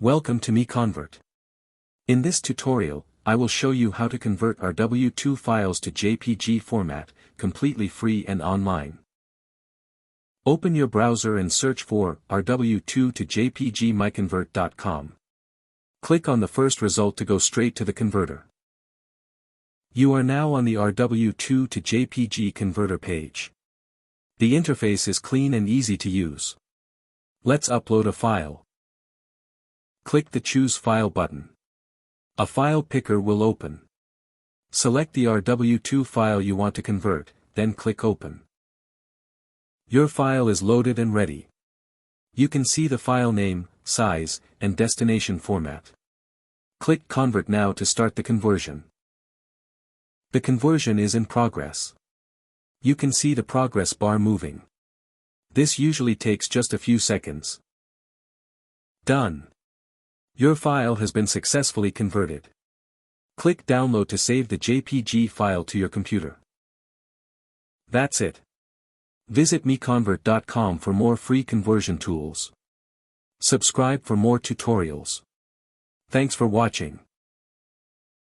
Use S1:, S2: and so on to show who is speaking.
S1: Welcome to MiConvert. In this tutorial, I will show you how to convert RW2 files to JPG format, completely free and online. Open your browser and search for RW2 to JPG MiConvert.com. Click on the first result to go straight to the converter. You are now on the RW2 to JPG converter page. The interface is clean and easy to use. Let's upload a file. Click the Choose File button. A file picker will open. Select the RW2 file you want to convert, then click Open. Your file is loaded and ready. You can see the file name, size, and destination format. Click Convert now to start the conversion. The conversion is in progress. You can see the progress bar moving. This usually takes just a few seconds. Done. Your file has been successfully converted. Click Download to save the JPG file to your computer. That's it. Visit MiConvert.com for more free conversion tools. Subscribe for more tutorials. Thanks for watching.